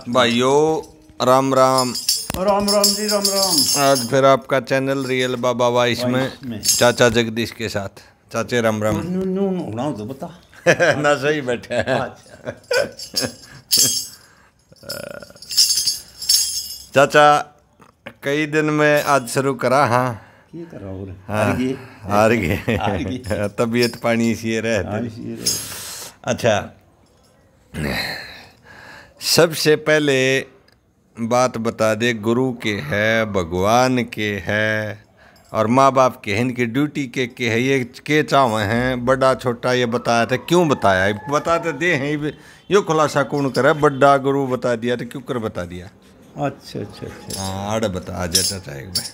भाइयों राम राम राम राम जी राम राम। आज फिर आपका चैनल रियल बाबा वाइस में चाचा जगदीश के साथ। चाचे राम राम। होना तो बता ना सही बैठे हैं। चाचा कई दिन में आज शुरू करा। हाँ हार गए तबीयत पानी सी रहे। अच्छा सबसे पहले बात बता दे, गुरु के है, भगवान के है और माँ बाप के हैं, इनकी ड्यूटी के है, ये के चावे हैं, बड़ा छोटा ये बताया था, क्यों बताया बताते दे हैं। यो खुलासा कौन करे, बड़ा गुरु बता दिया तो क्यों कर बता दिया। अच्छा अच्छा अच्छा हाँ आड़ बता आ जाता था एक बार।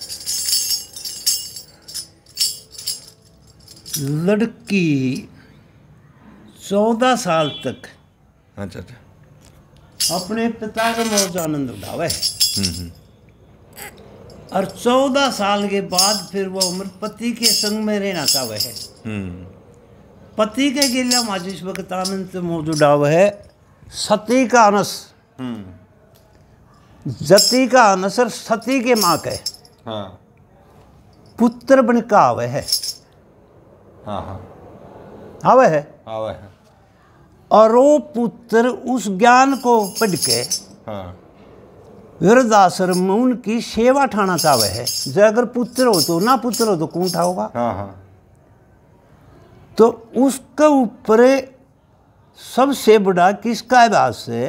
लड़की 14 साल तक अच्छा अच्छा अपने पिता का मौज आनंद उठावे और 14 साल के बाद फिर वो उम्र पति के संग में रहना चाहे है। पति के गिला माजिश वक्त आनंद मौज उठावे है। सती का अनस जति का अनस और सती के माँ के हाँ पुत्र बन का आवे है। हाँ हाँ आवे है आवे है। और वो पुत्र उस ज्ञान को पढ़ के हाँ वृद्धाश्रम में उनकी सेवा ठाना चाहे है। जो अगर पुत्र हो तो ना पुत्र हो तो कौन उठाओगा। हाँ हाँ तो उसके ऊपर सबसे बड़ा किसका आभास है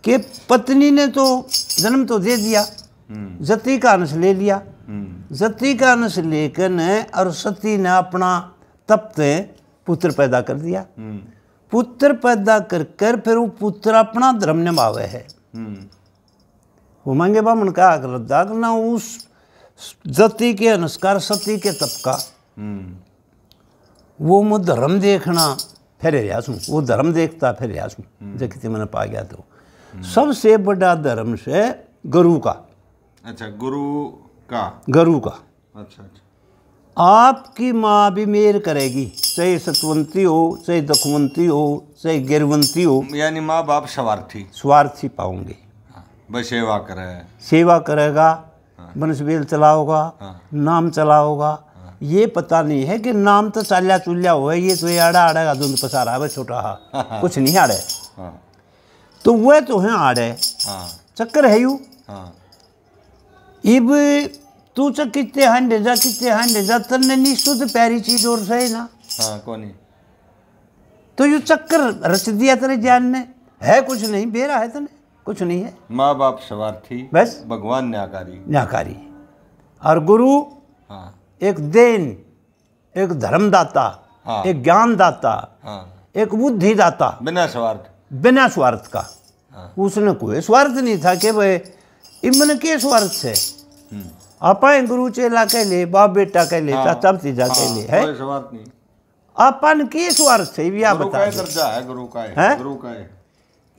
कि पत्नी ने तो जन्म तो दे दिया, जति का अंश ले लिया, जति का अंश लेकर ने और सती ने अपना तप से पुत्र पैदा कर दिया। पुत्र पैदा कर कर फिर वो पुत्र अपना धर्म निभावे है। वो मांगे बामन का आग्रह ना उस जति के अनुसार सती के तप का वो मुझ धर्म देखना फिर रियासू, वो धर्म देखता फिर रियासू देखते मैंने पा गया। तो सबसे बड़ा धर्म से गुरु का। अच्छा गुरु का अच्छा अच्छा। आपकी माँ भी मेहर करेगी, चाहे सतवंती हो, चाहे दखवंती हो, चाहे गिरवंती हो। यानी माँ बाप स्वार्थी पाऊंगे। बस सेवा करे, सेवा करेगा, वंशवेल चलाओगा, नाम चलाओगा। ये पता नहीं है कि नाम तो चाल्या चुल्या हुआ, ये तो ये आड़ा आड़ेगा धुंध पसारा है छोटा कुछ नहीं आड़े। तो वह तो है आड़े चक्कर है यू। इब तू च कितने हंडे जा तन्ने निश्चित प्यारी चीज और सही ना। कौन तो यू चक्कर रच दिया तेरे ज्ञान ने, है कुछ नहीं, बेरा है तने कुछ नहीं है। माँ बाप स्वार्थी, बस भगवान न्याकारी और गुरु एक देन, एक धर्मदाता, एक ज्ञानदाता, एक बुद्धिदाता, बिना स्वार्थ का। उसने कोई स्वार्थ नहीं था कि भाई इमन के स्वार्थ से अपन गुरु चेला कह ले, बाप बेटा कह ले, चाचा भतीजा कह ले, है अपन के स्वार्थ से भी आप बता। दर्जा है गुरु का है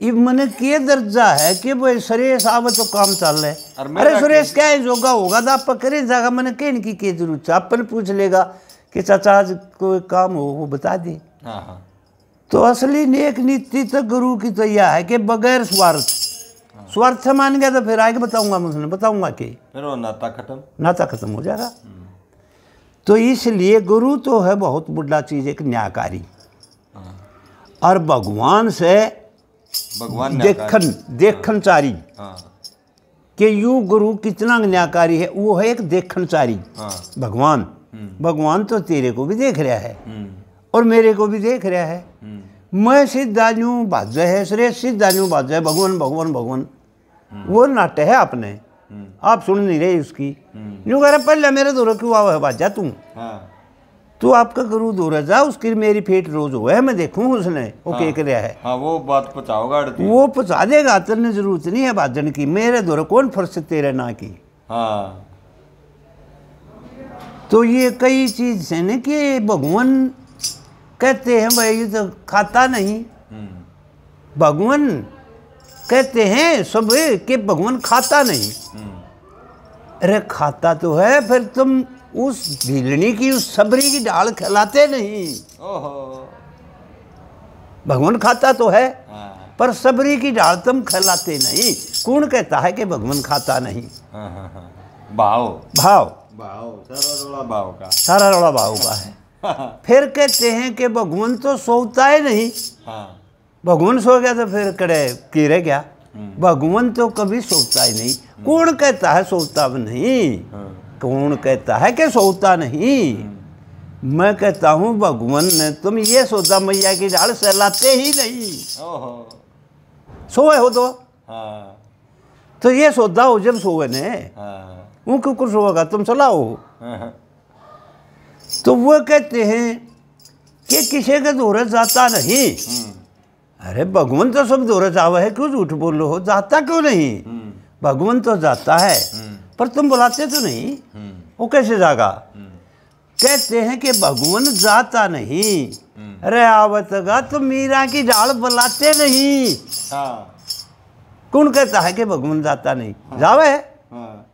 इमन के दर्जा है कि भाई सुरेश आवे तो काम चल रहे। अरे सुरेश क्या है जोगा होगा तो आप करे जागा, मैंने कहने की जरूरत है। अपन पूछ लेगा कि चाचा आज कोई काम हो वो बता दे। तो असली नेक नीति तो गुरु की तो यह है कि बगैर स्वार्थ मान गया तो फिर आगे बताऊंगा कि फिर वो नाता खत्म हो जाएगा। तो इसलिए गुरु तो है बहुत बड़ा चीज, एक न्यायकारी। और भगवान से देखनचारी कि यू गुरु कितना न्यायकारी है, वो है एक देखनचारी। भगवान तो तेरे को भी देख रहा है और मेरे को भी देख रहा है। मैं सिद्धान्यू बाजे है, श्रेष्ठ सिद्धान्यू बाजे है, भगवान वो नाट्य है आपने, आप सुन नहीं रहे उसकी। यूँ कह रहे पहले मेरे दूर क्यों आवा है बाजा तू आपका गुरु दूर जा, उसकी मेरी फेट रोज हुआ है, मैं देखूं उसने वो के कर रहा है। वो बात पहुँचाओगा, वो पहुँचा देगा, तेने जरूरत नहीं है बाजन की। मेरे दूर कौन फुर्सत तेरे ना की। तो ये कई चीज है न कि भगवान कहते हैं भाई ये तो खाता नहीं। भगवान कहते हैं सब कि भगवान खाता नहीं। अरे खाता तो है, फिर तुम उस भीलनी की उस सबरी की डाल खिलाते नहीं। ओहो। भगवान खाता तो है हाँ। पर सबरी की डाल तुम खिलाते नहीं। कौन कहता है कि भगवान खाता नहीं? हाँ हाँ हाँ। भाव भाव, भाव सारा रोड़ा भाव का, सारा रोड़ा भाव का है। फिर कहते हैं कि भगवान तो सोता ही नहीं। हाँ। भगवान सो गया तो फिर कड़े की रह गया। भगवान तो कभी सोता ही नहीं। कौन कहता है सोता नहीं? कौन कहता है कि सोता नहीं? मैं कहता हूँ भगवान ने तुम ये सोचा मैया की डाल सहलाते ही नहीं। ओहो। सोए हो हाँ। तो ये सोचा हो जब सोए ने। हाँ। वो क्यों कुछ होगा तुम चलाओ। हाँ। तो वो कहते हैं कि किसी के दूर जाता नहीं। अरे भगवान तो सब दूर जावा है, क्यों झूठ बोलो हो? जाता क्यों नहीं? भगवान तो जाता है पर तुम बुलाते तो नहीं। वो कैसे जागा? कहते हैं कि भगवान जाता नहीं। अरे आवतगा तुम मीरा की डाल बुलाते नहीं। हाँ। कौन कहता है कि भगवान जाता नहीं? जावे। हाँ।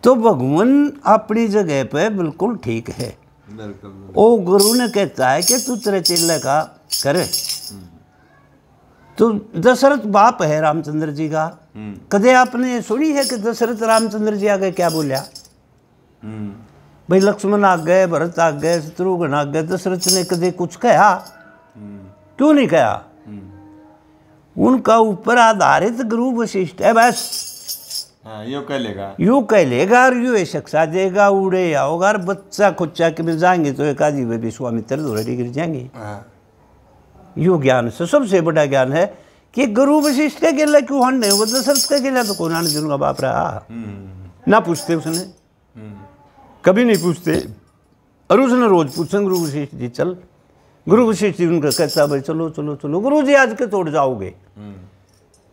तो भगवान अपनी जगह पे बिल्कुल ठीक है। बिल्कुल। ओ गुरु ने कहता है कि तू तेरे चेले का करे। तो दशरथ बाप है रामचंद्र जी का। कदे आपने सुनी है कि दशरथ रामचंद्र जी आगे क्या बोलिया? भाई लक्ष्मण आ गए, भरत आ गए, शत्रुघ्न आ गए, दशरथ ने कदे कुछ कहा? क्यों नहीं कहा? उनका ऊपर आधारित गुरु वशिष्ठ है बस। हाँ, यूँ कह लेगा, यूँ कह लेगा और यूँ शिक्षा देगा, उड़े आओगा और बच्चा खुच्चा के मिल जाएंगे तो एक आदि वे विश्वामित्र धोरे गिर जाएंगे। यो ज्ञान से सबसे बड़ा ज्ञान है कि गुरु वशिष्ठ के गिला क्यों हंड है? वो दशरथ का गिला तो कौन जी उनका बाप रहा। ना पूछते उसने, कभी नहीं पूछते। और उसने रोज पूछे गुरु वशिष्ठ जी चल। गुरु वशिष्ठ जी उनका कहता भाई चलो चलो चलो। गुरु जी आज के तोड़ जाओगे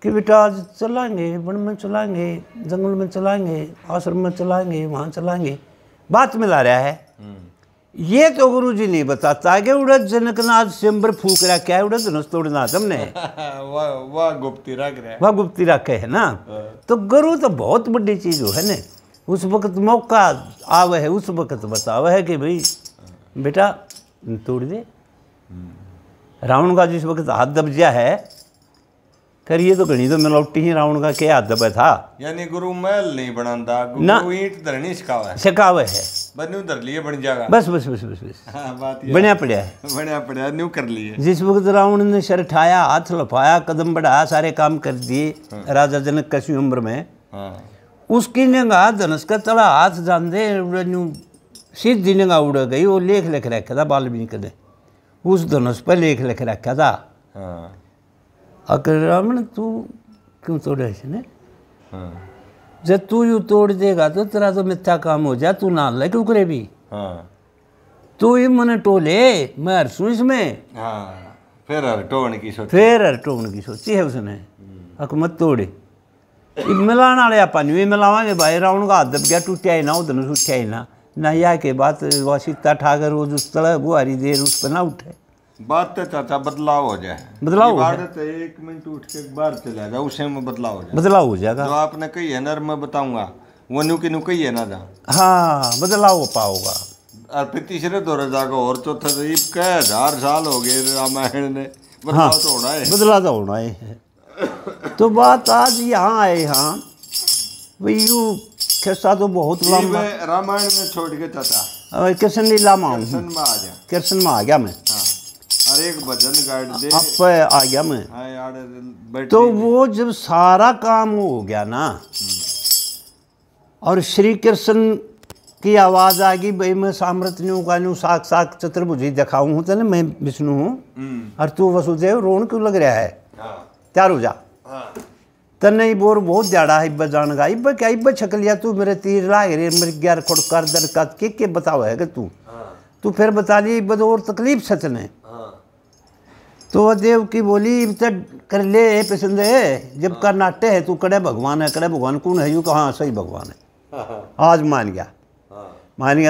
कि बेटा आज चलाएंगे, वन में चलाएंगे, जंगल में चलाएंगे, आश्रम में चलाएंगे, वहाँ चलाएंगे। बात मिला रहा है। ये तो गुरु जी नहीं बताता कि उड़द जनकनाथ सिम्बर फूक रहा क्या है, उड़द धनुष तोड़ना हमने वाह गुप्ती रख रहा है, वह गुप्ती रखे है ना। तो गुरु तो बहुत बड़ी चीज है ना। उस वक्त मौका आवे है, उस वक्त बतावे है कि भाई बेटा तोड़ दे। रावण का जिस वक्त हाथ दबजिया है करिए तो घनी तो मिलौटी ही रावण का क्या हाथ दबा था। यानी गुरु महल नहीं बनाता, गुरु ईंट धरनी सिखावे है। बनू धर लिए बन जाएगा। बस बस बस बस बस। हाँ, बात बनया पड़ा है, बनया पड़ा न्यू कर लिए। जिस वक्त रावण ने सर ठाया, हाथ लफाया, कदम बढ़ाया, सारे काम कर दिए राजा जनक कैसी उम्र में। उसकी निगाह धनुष का तड़ा हाथ जान दे सीधी निगाह उड़ गई। वो लेख लिख रखा था वाल्मीकि ने, उस धनुष पर लेख लिख रखा था। अगर रावण तू क्यों तोड़े इसने? जब तू यू तोड़ देगा तो तेरा तो मिथ्या काम हो जाए, तू ना ले क्यों करे भी। तू ही मन टोले मैं हरसू इसमें। फिर हरटोन की सोची, फिर हरटोन की सोची है उसने। अक मत तोड़े मिलाने वाले अपन भी मिलावांगे भाई। रावण का हाथ दब गया, टूटा ही ना, वो धनुष उठा ही ना या के बात सीता ठाकर रोज उस तरह गुहारी देर उस पर ना उठे। बात तो चाचा बदलाव हो जाए, बदलाव हो जाए तो 1 मिनट उठ के बाहर चला जाए, उसे में बदलाव हो जाए। बदलाव हो जाएगा। जो आपने कही है ना मैं बताऊंगा वो न्यू की न्यू कही है ना जा। हाँ बदलाव हो पाओगा। और फिर तीसरे दौरे जाकर और चौथा तो ये कह 1000 साल हो गए रामायण ने, बदलाव तो होना है। बदलाव तो होना है। तो बात आज यहाँ आए। हाँ भाई यूँ किस्सा तो बहुत लंबा रामायण में छोड़ के चाचा कृष्ण लीला में कृष्ण में आ गया। कृष्ण में आ गया मैं। और एक भजन गाड़ दे अब आ गया मैं। यार तो वो जब सारा काम हो गया ना और श्री कृष्ण की आवाज़ आ गई भाई मैं सामर्थ्यों का न्यू साक्षात चतुर्भुजी दिखाऊँ हूँ तेने, मैं विष्णु हूँ और तू वसुदेव। रोन क्यों लग रहा है? तैयार हो जा। तने बोर बहुत ज्यादा है इब्बा जान का। इब्बा क्या इब्बा छक लिया तू मेरे तीर लाग रे मेरे 11 खोड़कर दर का के बताओ है कि तू फिर बता लिया इब्बा तो और तकलीफ सच ने। तो देव की बोली तब कर ले पसंद है जब का नाट्य है तू कड़े भगवान है, कड़े भगवान कौन है? यू कहाँ सही भगवान है। आज मान गया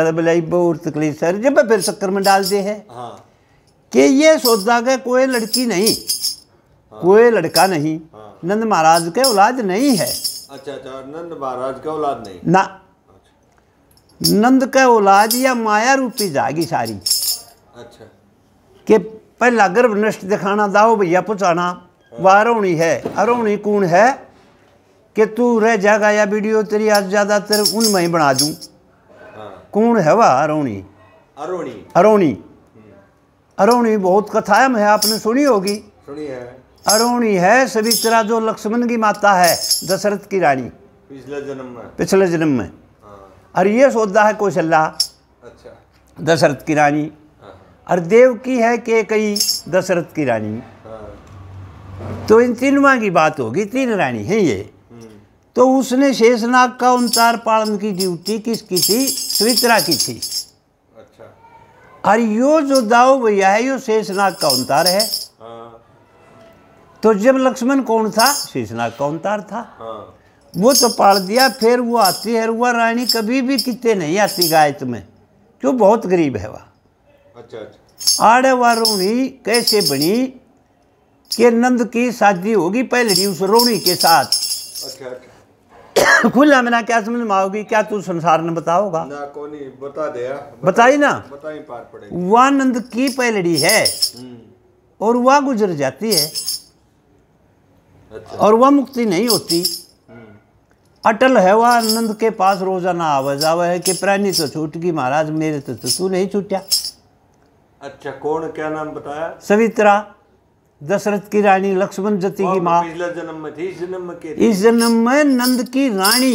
तो बोला इब्बा और तकलीफ सर जब फिर चक्कर में डाल दे है कि ये सोचता कि कोई लड़की नहीं, कोई लड़का नहीं, नंद महाराज के औलाद नहीं है। अच्छा नंद महाराज का औलाद नहीं ना। नंद का औलाद या माया रूपी जागी सारी। अच्छा। कि पहला गर्भ नष्ट दिखाना दाओ भैया पहुँचाना वह अरोणी है। अरोणी कौन है कि तू रह जाएगा या वीडियो तेरी आज ज़्यादातर उनमें ही बना दूँ। कौन है वह अरोणी? अरोणी। अरोणी अरोणी बहुत कथाएं है, आपने सुनी होगी। सुनी है। अरोणी है सवित्रा जो लक्ष्मण की माता है, दशरथ की रानी पिछले जन्म में। और ये सौदा है कौशल्या। अच्छा। दशरथ की रानी। और देवकी है केकई दशरथ की रानी। तो इन तीनों की बात होगी, तीन रानी है ये। तो उसने शेषनाग का अवतार पालन की ड्यूटी किसकी थी? सवित्रा की थी। और यो जो दाऊ भैया है यो शेषनाग का अवतार है। तो जब लक्ष्मण कौन था? शेषनाग का अवतार था। वो तो पाल दिया। फिर वो आती है वह रानी कभी भी कितने नहीं आती गायत में, क्यों बहुत गरीब है वह। अच्छा। आड़े वारोणी कैसे बनी कि नंद की शादी होगी पहले उस रोणी के साथ। अच्छा। खुला में ना क्या समझ में आओगी? क्या तू संसार ने बताओगा ना? कोनी बता दे। बताई ना। बताई पार पड़ेगी। वह नंद की पहलड़ी है और वह गुजर जाती है। अच्छा। और वह मुक्ति नहीं होती। अटल है वह नंद के पास रोजाना आवा जावा है कि प्राणी तो छूट गई महाराज मेरे तो तू नहीं छूटा। अच्छा। कौन? क्या नाम बताया? सवित्रा दशरथ की रानी, लक्ष्मण जति की माँ। पिछले जन्म में थी, इस जन्म में क्या? इस जन्म में नंद की रानी।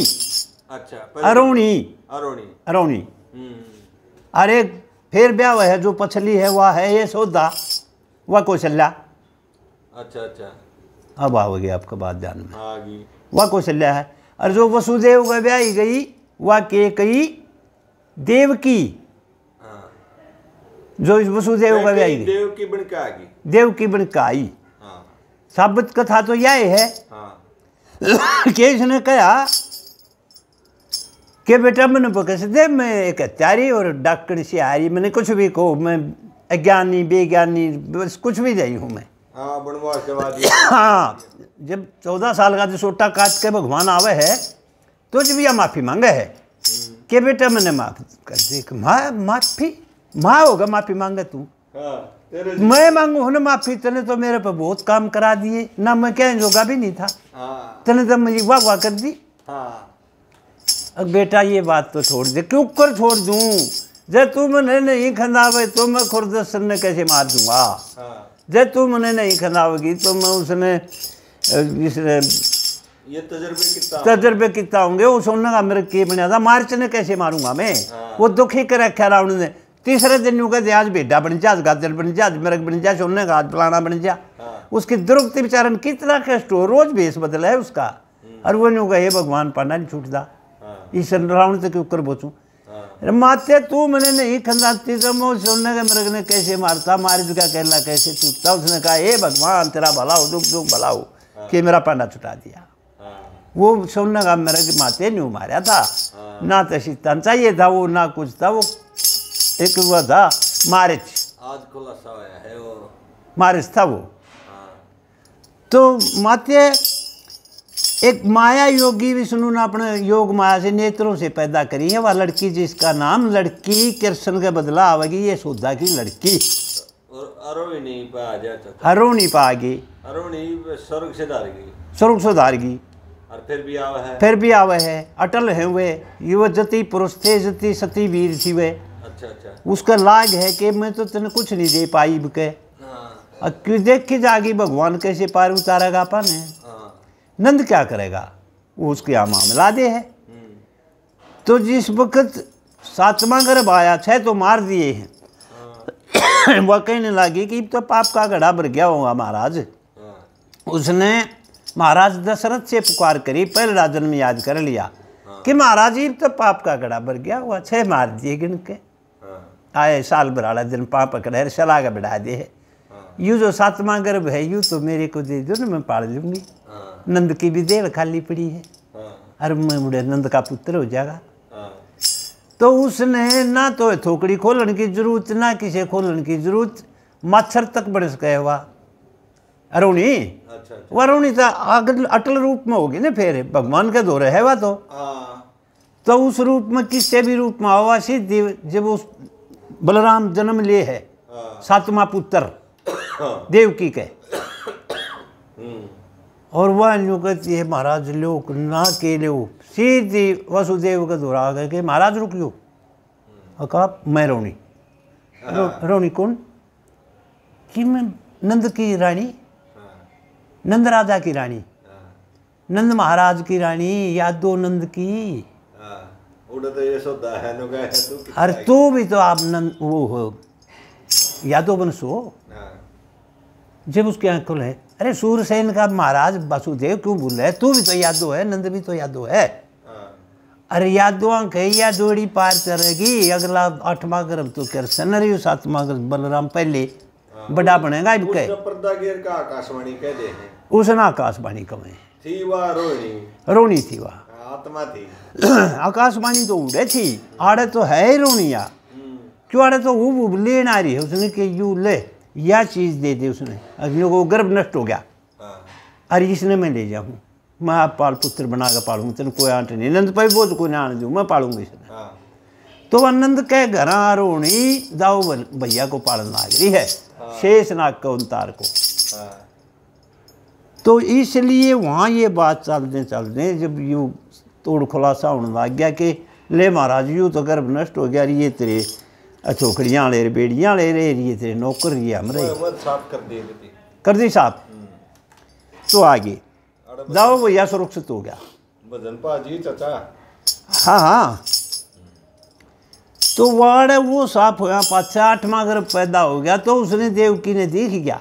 अच्छा। अरोणी। अरोणी। अरोणी। अरे फिर ब्याह है जो पछली है वह है ये सौदा, वह कौशल्या। अच्छा। अच्छा। अब आओगे आपका बात ध्यान में। आ गई। वह कौशल्या है। और जो वसुदेव का ब्याही गई वह केकई देवकी। जो इस वसुदेव का ब्याही गई देवकी बन के आ गई। देवकी बन के आई। साबित कथा तो यह है कि इसने कहा कि बेटा मैंने बकस दे, मैं एक हत्यारी और डॉक्टर से आ रही, मैंने कुछ भी कहो, मैं अज्ञानी बेज्ञानी बस कुछ भी नहीं हूँ मैं। हाँ। जब 14 साल का जो छोटा काट के भगवान आवे है तो जब यह माफ़ी मांगे है कि बेटा मैंने माफ कर दी। माफ़ी माँ होगा माफ़ी मांगे तू? मैं मांगू हूँ ना माफ़ी? तने तो मेरे पे बहुत काम करा दिए ना, मैं कहने जोगा भी नहीं था। तने तो मुझे वाह कर दी। अब बेटा ये बात तो छोड़ दे। क्यों कर छोड़ दूँ? जब तू मैंने नहीं खंदावे तो मैं खुरदस्तर ने कैसे मार दूंगा। जब तू मैंने नहीं खंदावेगी तो मैं उसने ये तजर्बे कितना होंगे। वो सोने का मेरे के बना था, मार्च ने कैसे मारूंगा मैं। वो दुखी कर रखा रावण ने। तीसरे दिन यूँ कहते आज भेडा बन जा, आज गाजर बन जा, आज मिर्ग बन जा, सोने का आज फलाना बन जा। उसकी द्रौपदी बेचारन कितना कष्ट हो, रोज भेष बदला है उसका। और वो यूँ कहे भगवान पाना नहीं छूटता, इस रावण से क्यों कर बोचूँ। माते तू मैंने नहीं खंदाती तो मैं सोने के मृग ने कैसे मारता, मारिज का कहला कैसे छूटता। उसने कहा हे भगवान तेरा भला हो, दुख दुख भला हो कि मेरा पांडा छुटा दिया। वो सोने का मृग माते नहीं मारा था, ना तो शीतन चाहिए था वो, ना कुछ था। वो एक हुआ था मारिच, आज खुलासा है वो मारिच था वो। तो माते एक माया योगी विष्णु ने अपने योग माया से नेत्रों से पैदा करी है। वह लड़की जिसका नाम लड़की कृष्ण के बदला आवेगी, ये सोधा की लड़की। अरोणी पा जाता, अरोणी पा गई, अरोणी स्वर्ग से धार गई, स्वर्ग से धार गई। और फिर भी आवे है, फिर भी आवे है। अटल है वे, युव जति पुरुष थे, जति सती वीर थी वे। अच्छा अच्छा। उसका लाग है कि मैं तो तेने कुछ नहीं दे पाई के। क्यों देख के जागी भगवान कैसे पार उतारेगा अपन। नंद क्या करेगा? वो उसके यहाँ मामला दे है। तो जिस वक्त 7वां गर्भ आया 6 तो मार दिए हैं। वह कहने लगी कि तो पाप का घड़ा भर गया होगा महाराज। उसने महाराज दशरथ से पुकार करी, पहला जन्म याद कर लिया कि महाराज जी तो पाप का घड़ा भर गया हुआ, 6 मार दिए गिन के। आए साल भराड़ा दिन पाप पकड़े सलाह का बढ़ा दे है। यूँ जो 7वां गर्भ है यूँ तो मेरे को दे दो ना, मैं पाल लूँगी। नंद की भी देह खाली पड़ी है, अरे मैं बुढ़े नंद का पुत्र हो जाएगा। तो उसने ना तो थोकड़ी खोलने की जरूरत, ना किसी खोलने की जरूरत, मच्छर तक बरस गए हुआ अरुणी। वह अरुणी तो अटल रूप में होगी ना, फिर भगवान के दौरे है वह। तो उस रूप में किससे भी रूप में हुआ सिद्धि जब उस बलराम जन्म ले है, सातवां पुत्र देवकी के, और वह यूँ कहती है महाराज लोग ना के लो, सीधी वसुदेव का दोहरा गए कि महाराज रुक लो। कहा मैं रोनी रोनी कौन कि मैं नंद की रानी, नंद राजा की रानी, नंद महाराज की रानी, यादो नंद की। तो ये सोता है अरे तू भी तो आप नंद वो हो, यादव वंश हो। जब उसकी आँख खुले, अरे सूरसेन का महाराज वासुदेव क्यों बोल रहे, तू भी तो यादव है, नंद भी तो यादव है। अरे यादव कहिया जोड़ी पार चलेगी, अगला 8वां गर्भ तो कृष्ण रही, 7वां गर्भ बलराम पहले बड़ा बनेगा। आकाशवाणी कह दे, उसने आकाशवाणी कमे थी वह रोनी थी, वह आत्मा थी। आकाशवाणी तो उड़े थी, आड़े तो है ही रोनिया, क्यों आड़े तो वो लेन आ रही है उसने कि यू ले या चीज़ दे दे उसने, अग्नि को गर्भ नष्ट हो गया। अरे इसने मैं ले जाऊँ, मैं आप पाल पुत्र बना कर पालूंगी, तेन कोई आंट नहीं, नंद पे बोझ को नहीं आने दूँ, मैं पालूंगी इसने। तो आनंद के घर रोणी दाऊ भैया को पालन लग रही है, शेषनाग को अवतार को। तो इसलिए वहाँ ये बात चलते चलते जब यूँ तोड़ खुलासा होने लग गया कि ले महाराज यूँ तो गर्भ नष्ट हो गया, ये तेरे छोकड़ियाँ ले बेड़ियाँ ले रहे, ये तेरे नौकर ये हमरे कर दी साहब। तो आगे जाओ भैया सुरक्षित हो गया भजन पाजी चाचा। हाँ हाँ, तो वाड़ वो साफ होया, 8वां गर्भ पैदा हो गया। तो उसने देवकी ने देख गया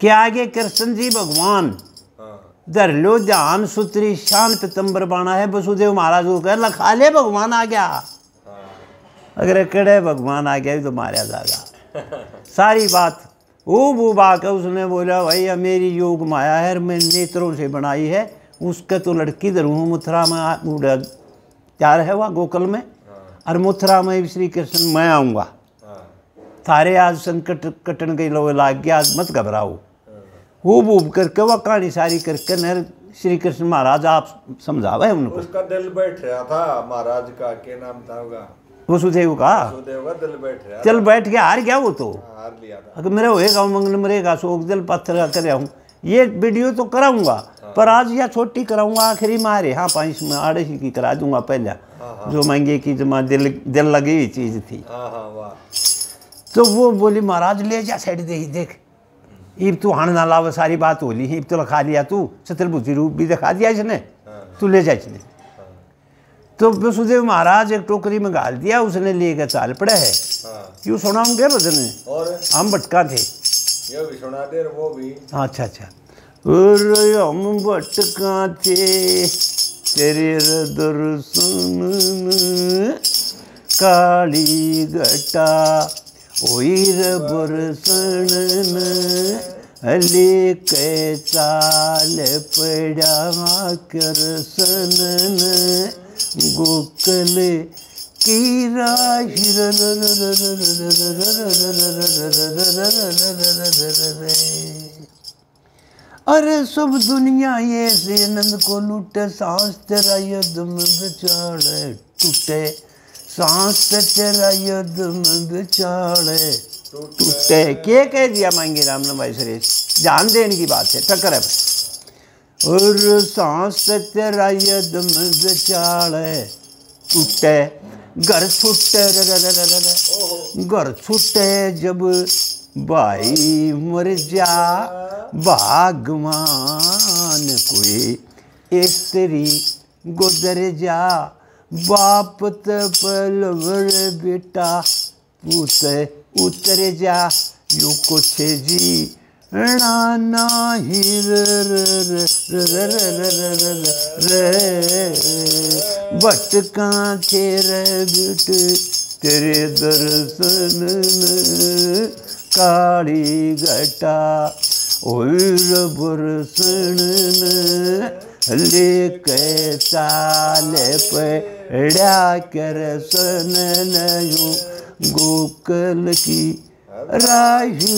कि आगे कृष्ण जी भगवान धर लो ध्यान सुतरी शान पितंबर बाणा है। वसुदेव महाराज को कह लखा ले भगवान आ गया, अगर कड़े भगवान आ गया तो मारा जाएगा। सारी बात वो बात है। उसने बोला भाई मेरी योग माया है, मैं नेत्रों से बनाई है, उसके तो लड़की धरूँ मथुरा में उड़ा त्यार है वह गोकुल में, और मथुरा में श्री कृष्ण मैं आऊँगा, थारे आज संकट कटन के लो लाग गया, आज मत घबराओ। वो करके वह कहानी सारी करके नर श्री कृष्ण महाराज आप समझावे उनको। उसका दिल बैठ रहा था महाराज का, क्या नाम था होगा, वसुदेव का दिल बैठ रहा, चल बैठ के हार गया वो तो, हार लिया था। अगर मेरा होएगा मंगल मरेगा शोक दिल पत्थर कर रहा हूँ, ये वीडियो तो कराऊंगा पर आज या छोटी कराऊंगा आखिरी मारे। हाँ 5 में 8 की करा दूंगा पहले, जो महंगे की जमा दिल लगी हुई चीज़ थी। तो वो बोली महाराज ले जा साइड दे, देख ईब तू हण ना लाव, सारी बात होली, ईब तो लखा लिया तू, चतुर्भुजी रूप भी दिखा दिया इसने, तू ले जा इसने। तो वसुदेव महाराज एक टोकरी में गाल दिया, उसने लेकर चाल पड़े है। क्यों सुनाऊंगे भजन, और हम भटका थे, ये भी सुना दे वो भी। अच्छा अच्छा, हम भटका थे तेरे दर्शन काली घटा ओर बरसन ले के चाल पड़ा कृष्ण गोकुल की राही। अरे सब दुनिया ये से नंद को लूटे, सांस तेरा युद्ध में बिचारे टूटे, सांस तेरा युद्ध में बिचारे टूटे। क्या कह दिया मांगे राम ने भाई सुरेश, जान देने की बात है, टक्कर है। और सांस तेरा युद्ध में बिचारे टूटे, घर छूटे घर छूटे जब भाई मर जा, भगवान कोई स्त्री गुजर जा, बाप पलवर बेटा पूत उतर जा, यू कुछ जी नाना हिर भटका तेरे बिट तेरे दर्शन काली घटा और बरसन लेके चाल पड़ा कृष्ण नयू गोकुल की राही।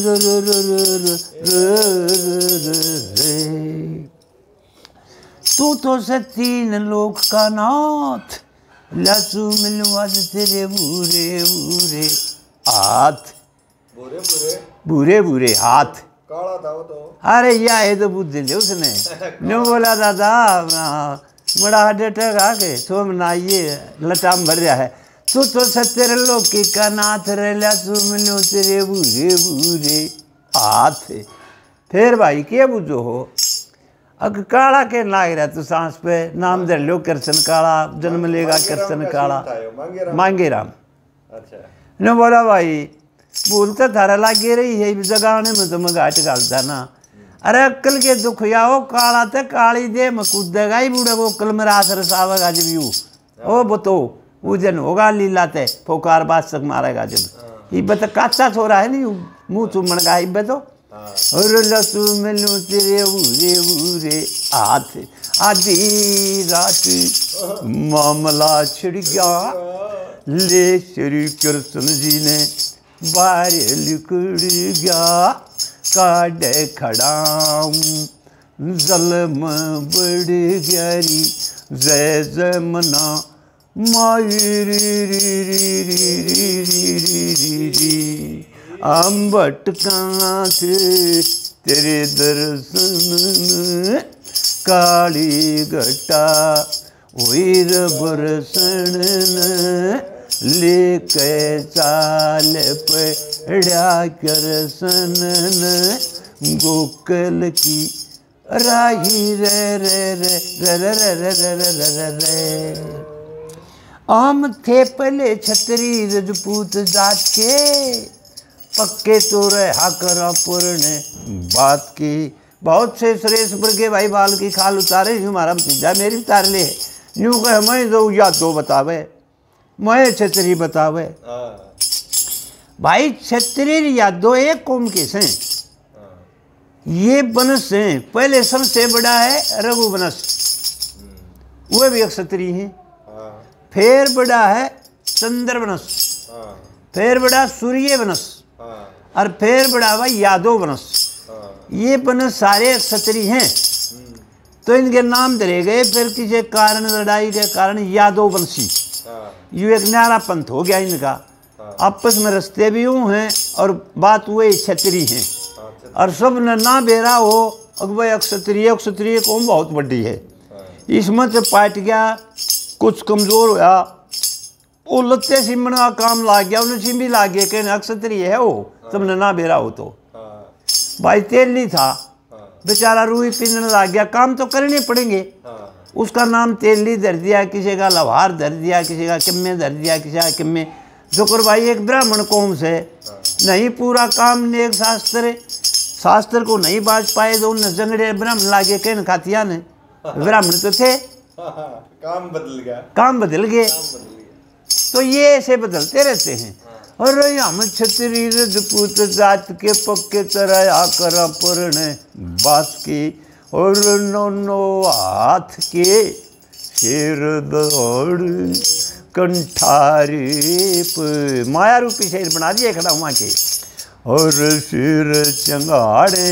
तू तो से तीन लोक का नाथ, लाचू मिलवा दे तेरे बुरे बुरे हाथ, बुरे बुरे हाथ। काला था वो तो। अरे या है तो बुद्धि दे उसने न्यू बोला दादा बड़ा डेटर आके तुम ना ये लटाम भर रहा है। तू तो सत्तर लोकी का नाथ रेला तू मिलो तेरे बुरे बुरे हाथ। फिर भाई के बुझो हो अग काला के लाग रहा तू सांस पे नाम दे लो कृष्ण काला जन्म लेगा कृष्ण काला मांगे राम। अच्छा ने बोला भाई भूल तो थारा लागे रही है जगाने में तो मैं घाट घालता ना। अरे अक्कल के दुख याओ काला ते काली दे में कूदेगा ही बूढ़े को कल में रास रसावेगा जब यू ओ बतो उजन होगा लीला ते फोकार बात तक मारेगा जब इब्बे तो काचा छोरा है नहीं मुंह चुमण का इब्बे तो और लसु मिलूं तेरे बुरे बुरे हाथ। आधी रात मामला छिड़ गया ले श्री कृष्ण जी ने बाहर लिकड़ गया काट खड़ाऊं जलम बढ़ गरी जय जय मना माई री री री री री री री हम भटका थे तेरे दर्शन काली घटा वीर बरसन लेके चाल पड़ा करसन गोकल की राही रे रे रे रे रे रे रे रे रे रे। हम थे पहले छतरी रजपूत जात के पक्के तो रहा करा पुरने बात की। बहुत से सुरेश के भाई बाल की खाल उतारे हमारा भतीजा मेरी उतार ले यूँ कह मैं दो या दो बतावे मैं छतरी बतावे। भाई छतरी या दो एक कौम के हैं ये बनस हैं। पहले सबसे बड़ा है रघु बनस वह भी एक क्षत्रिय है। फिर बड़ा है चंद्र बनस फिर बड़ा सूर्य बनस और फिर बड़ा हुआ यादव बनस। ये बनस सारे क्षत्रिय हैं तो इनके नाम धरे गए। फिर किसी कारण लड़ाई के कारण यादव वंशी ये एक न्यारा पंथ हो गया इनका। आपस में रस्ते भी यूँ हैं और बात हुए क्षत्रिय हैं और सब ने ना बेरा हो अकबर क्षत्रिय कौम बहुत बड़ी है। इसमें से पाट गया कुछ कमज़ोर होया वो लत्ते सिमण का काम लाग गया उन्हें सिम भी लाग गया कहने क्षत्रिय है वो सबने ना बेरा हो तो। भाई तेली था बेचारा रूई पीने लग गया काम तो करने पड़ेंगे। उसका नाम तेली धर दिया किसी का लवार धर दिया किसी का किम्मे धर दिया किसी का किम्मे। जुकर भाई एक ब्राह्मण कौम से नहीं पूरा काम ने एक शास्त्र को नहीं बाज पाए तो उन्हें जंगड़े ब्राह्मण लागे कहने खातिया ने ब्राह्मण तो थे काम बदल गए। तो ये ऐसे बदलते रहते हैं। और हम छतरी रजपूत जात के पक्के तरह कर पुरने बात की और नो हाथ के शेर दौड़ कंठारी पे माया रूपी शेर बना दिए खड़ा हुआ के और सिर चंगाड़े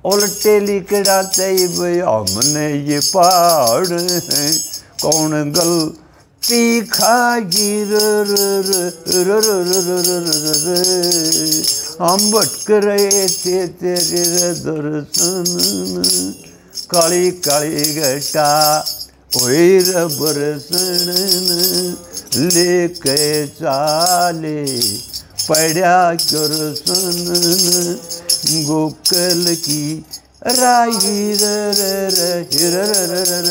उल्टे लिखड़ाते हमने ये पहाड़ है कौन गल तीखा गिर हम भटक रहे थे तेरे दर्शन काली काली घटा ओर बरसन लेके चाले पड़ा करसन गोकल की राही रे रे रे रे रे रे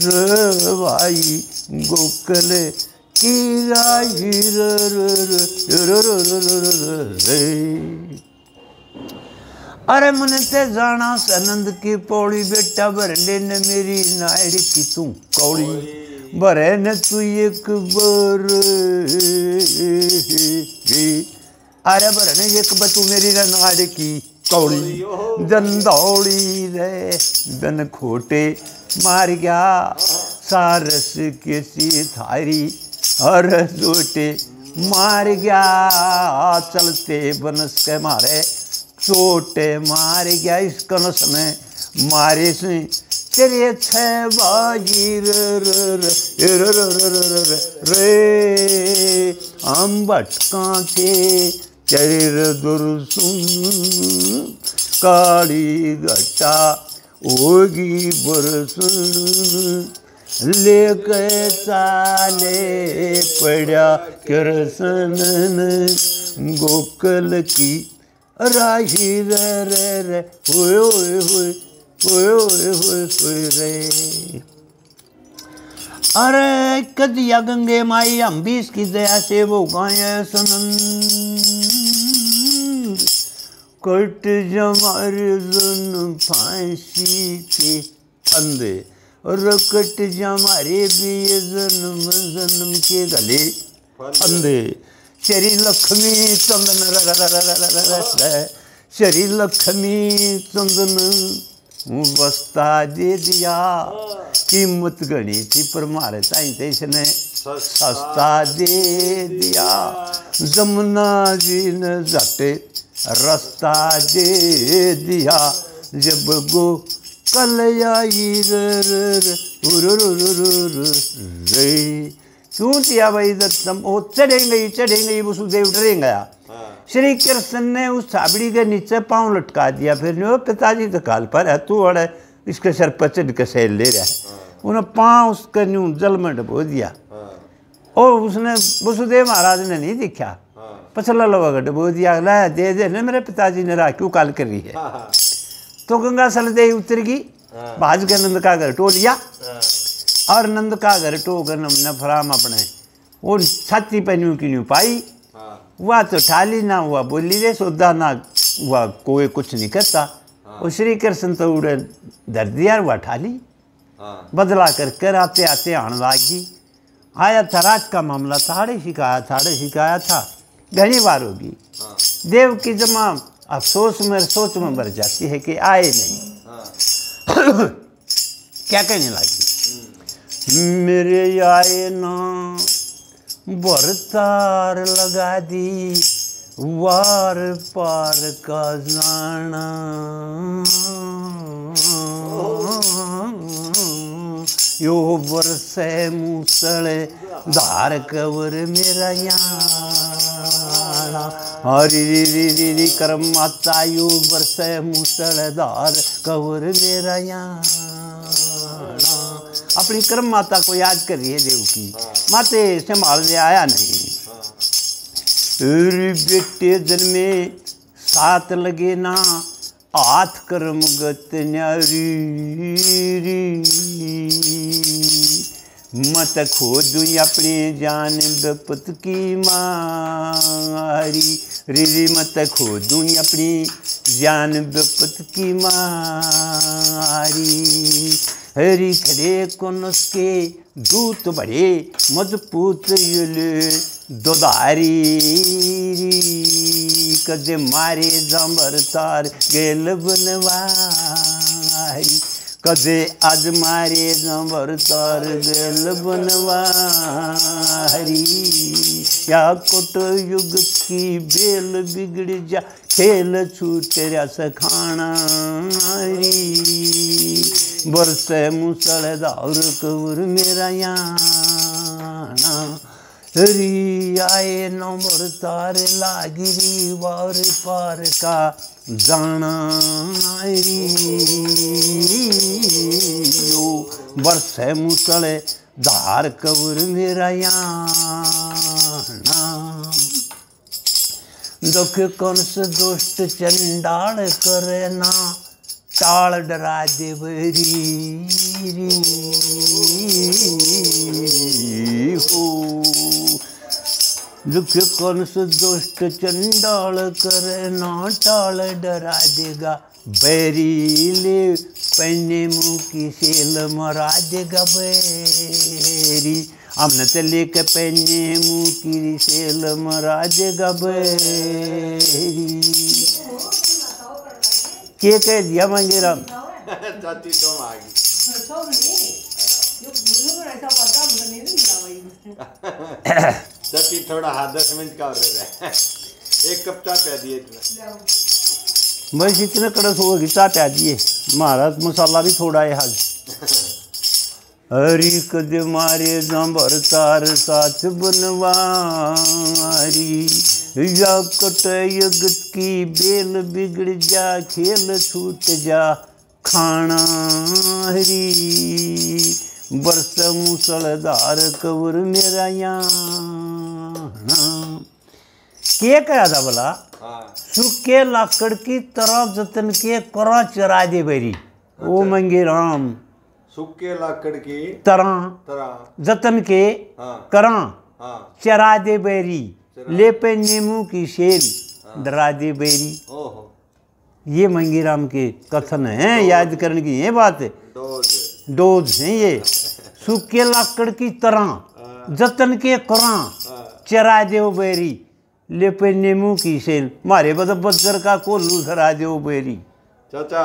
रे भाई गोकल की राही रे। अरे मन ते जाना सनंद की पौड़ी बेटा भर लेने मेरी नाड़ की तू कौड़ी भरे न तू एक बार। अरे भरने एक बार तू मेरी नाड़ की कौड़ी जन दौड़ी रे दन खोटे मार गया सारस के सी थारी और छोटे मार गया चलते बनस के मारे चोटे मार गया इस कनस में मारे से तेरे छह बाजी रे हम भटका थे तेरे दुर्सुन काली घटा होगी बरसुन लेके चाले पड़ा कृष्ण गोकुल की राही रे होए होए होए होए होए होए होए रे। अरे कदिया गंगे माई हम भी इसकी दया से वो गाय सनंद कट जमार जन फांसी के फंदे रकट जमारे भी जन्म जन्म के गले फंदे श्री लक्ष्मी चंदन श्री लक्ष्मी चंदन बस्ता दे दिया कीमत गणी थी पर मारे चाहिए इसने सस्ता दे दिया जमुना जी ने जाते रास्ता दे दिया जब गो कल आई रे क्यों दिया भाई दत्तम वो चढ़ेंगे वसुदेव डरे गया। श्री कृष्ण ने उस छाबड़ी के नीचे पांव लटका दिया फिर नहीं पिताजी तो काल पर है तू अड़े इसके सर पर चढ़ के सैल ले रहा है उन्हें पांव उसके न्यू जल में डबो दिया और उसने वसुदेव महाराज ने नहीं दिखा पछला लगा डबो दिया लाया दे ने मेरे पिताजी ने रहा क्यों काल कर रही है तो गंगा सलदेव उतर गई भाज के नंद का घर टो लिया और नंद का घर टो कर न फराम अपने वो छाती पे न्यू की न्यू पाई हुआ तो ठाली ना हुआ बोली रे सोदा ना हुआ कोई कुछ नहीं करता और श्री कृष्ण तो उड़े धर दिया हुआ ठाली बदला कर आते आते आने लागी आया था रात का मामला थाड़े शिकाया था घनी बार होगी देव की जमा अफसोस में सोच में भर जाती है कि आए नहीं क्या कहने लगी मेरे आए ना बरतार लगा दी वार पार का जाना यो बरसे मूसले धार कवर मेरा याना हरी री करम माता यो बरसे मूसले धार कवर मेरा याना अपनी कर्म माता को याद कर रही है देव की माते संभाल दे आया नहीं बेटे जन्मे साथ लगे ना हाथ कर्म गत न्यारी मत खोदू अपनी जान बपत की मारी री मत खोदू अपनी जान बपत की मारी हरी खड़े को नुस्के दूत बड़े मजबूत दोधारी कदे मारे जमर तार गेल बनवारी कदे आज मारे जमर तार गेल बनवारी या कोट युग की बेल बिगड़ जा खेल छूट सखाना बरसे मुसल दार कवर मेरा याना हरी आए नंबर तार लागिरी वार पार का जाना यो बरसे मुसल धार कवर मेरा याना दुख कंस दुष्ट चंडाल करे ना टाल डरा देवरी हो दुख कंस दुष्ट चंडाल करे ना टाल डरा देगा बैरी ले पहने मुँह की सेल मरा देगा बैरी हमने तो लेके पहने मुँह की सेल मरा देगा बैरी के कह दिया मंगेराम जाती तो आ गई 처음에 요 무릎을 해서 받아 먹는 일은 뭐야 जबकि थोड़ा हाथ 10 मिनट का और रह गया। एक कप चाय पिया दिए इतना। बस इतने कड़क हो गई चाय पिया दिए। महाराज मसाला भी थोड़ा है आज। हरी कद मारे जंबर तार साथ बनवारी, या कट यगत की बेल बिगड़ जा, खेल छूट जा खाना हरी, बरस मूसलधार कवर मेरा याना। के कहा था बोला सूखे लाकड़ की तरह जतन के करा चरा दे बेरी। ओ मंगे राम सूखे लाकड़ की तरह जतन के करा चरा दे बेरी, ले पे नीमू की शेल डरा दे बेरी। ये मंगीराम के कथन हैं, याद करने की ये बात है। डोज हैं ये। सूखे लाकड़ की तरह जतन के करा चरा दे बेरी, ले पे नीमू की शेल, मारे बद बज्जर का कोल्लू धरा दे बेरी। चाचा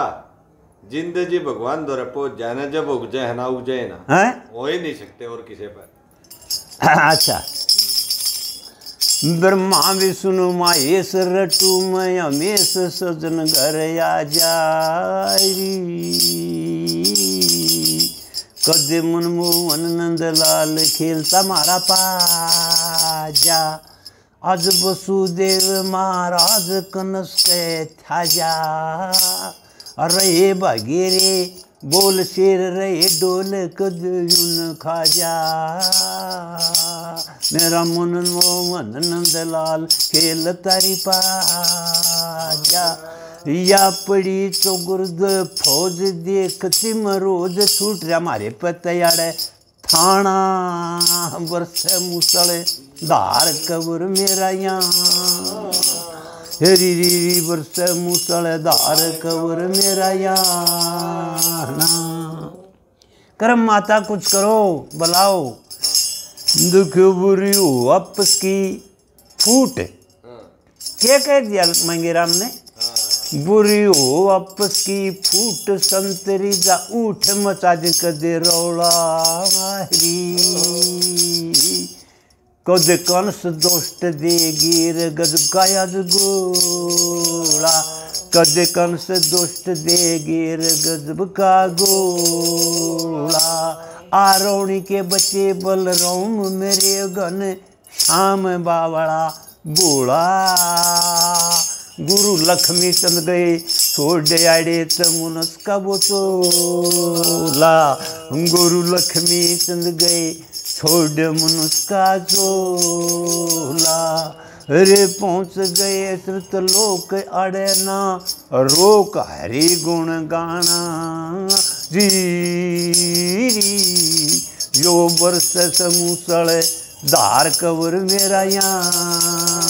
जिंदे जी भगवान द्वारा पहुंच जाए ना, जब उग जाए ना उग जाए ना, हैं हो ही नहीं सकते और किसी पर। अच्छा ब्रह्मा विष्णु महेश रटू मैं हमेश सजन घर आ जारी, कदे मनमोहन नंदलाल खेलता मारा पाजा, आज वसुदेव महाराज कनस के थाजा, रहे बगेरे बोल शेर रहे डोल कद यून खाजा, मेरा मन मोहन नंदलाल खेल तारी पाजा, या पड़ी चौगुर्द फौज देखती मरोज छूट रहा मारे पतयाड़ थाना, बरस मुसले धार कबर मेरा यहाँ, हरी री बरस मुसले धार कबर मेरा यहाँ। करम माता कुछ करो बुलाओ, दुख बुरी हो आपस की फूट। क्या कह दिया मंगेराम ने? बुरी हो आपस की फूट, संतरी जा उठ मचा दे कदे रौला हरी, कद कंस दोष्ट दे गिर गद गाया गोला, कद कंस दोष्ट दे गिर गजब का गोला, आरोणी के बच्चे बलराम मेरे गन श्याम बावड़ा बोला, गुरु लक्ष्मी चंद गए छोड़ आड़े तमुनस का बोला, गुरु लक्ष्मी चंद गए छोड़ मुनुस का चोला, अरे पहुँच गए श्रुत लोक अड़े ना, रोक हरि गुण गाना जी, यो बरस समूसड़ धार कवर मेरा यहाँ।